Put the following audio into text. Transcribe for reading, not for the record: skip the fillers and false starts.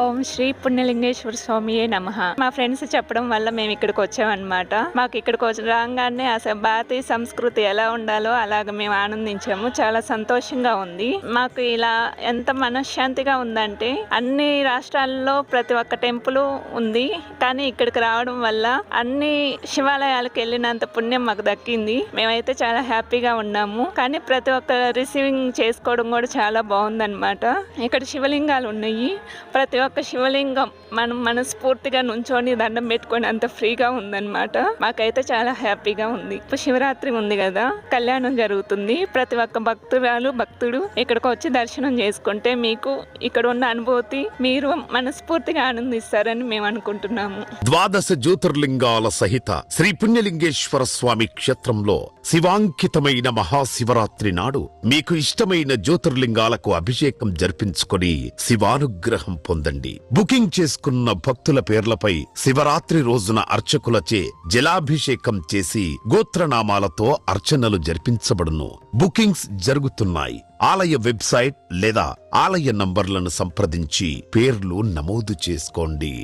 ఓం శ్రీ పుణ్యలింగేశ్వర స్వామియే నమః. మా ఫ్రెండ్స్ చెప్పడం వల్ల మేము ఇక్కడికి వచ్చామన్నమాట. మాకు ఇక్కడికి రాగానే అసలు భారతీయ సంస్కృతి ఎలా ఉండాలో అలాగ మేము ఆనందించాము. చాలా సంతోషంగా ఉంది. మాకు ఇలా ఎంత మనశ్శాంతిగా ఉందంటే అన్ని రాష్ట్రాల్లో ప్రతి ఒక్క టెంపుల్ ఉంది, కానీ ఇక్కడికి రావడం వల్ల అన్ని శివాలయాలకు వెళ్ళినంత పుణ్యం మాకు దక్కింది. మేమైతే చాలా హ్యాపీగా ఉన్నాము. కానీ ప్రతి ఒక్క రిసీవింగ్ చేసుకోవడం కూడా చాలా బాగుందన్నమాట. ఇక్కడ శివలింగాలు ఉన్నాయి. ప్రతి ఒక్క శివలింగం మనం మనస్ఫూర్తిగా నుంచొని దండం పెట్టుకొని అంత ఫ్రీగా ఉందన్నమాట. మాకైతే చాలా హ్యాపీగా ఉంది. ఇప్పుడు శివరాత్రి ఉంది కదా, కళ్యాణం జరుగుతుంది. ప్రతి ఒక్క భక్తుడు ఇక్కడికి వచ్చి దర్శనం చేసుకుంటే మీకు ఇక్కడ ఉన్న అనుభూతి మీరు మనస్ఫూర్తిగా ఆనందిస్తారని మేము అనుకుంటున్నాము. ద్వాదశ జ్యోతిర్లింగాల సహిత శ్రీ పుణ్యలింగేశ్వర స్వామి క్షేత్రంలో శివాంకితమైన మహాశివరాత్రి నాడు మీకు ఇష్టమైన జ్యోతిర్లింగాలకు అభిషేకం జరిపించుకొని శివానుగ్రహం పొందండి. బుకింగ్ చేసుకున్న భక్తుల పేర్లపై శివరాత్రి రోజున అర్చకులచే జలాభిషేకం చేసి గోత్రనామాలతో అర్చనలు జరిపించబడును. బుకింగ్స్ జరుగుతున్నాయి. ఆలయ వెబ్సైట్ లేదా ఆలయ నంబర్లను సంప్రదించి పేర్లు నమోదు చేసుకోండి.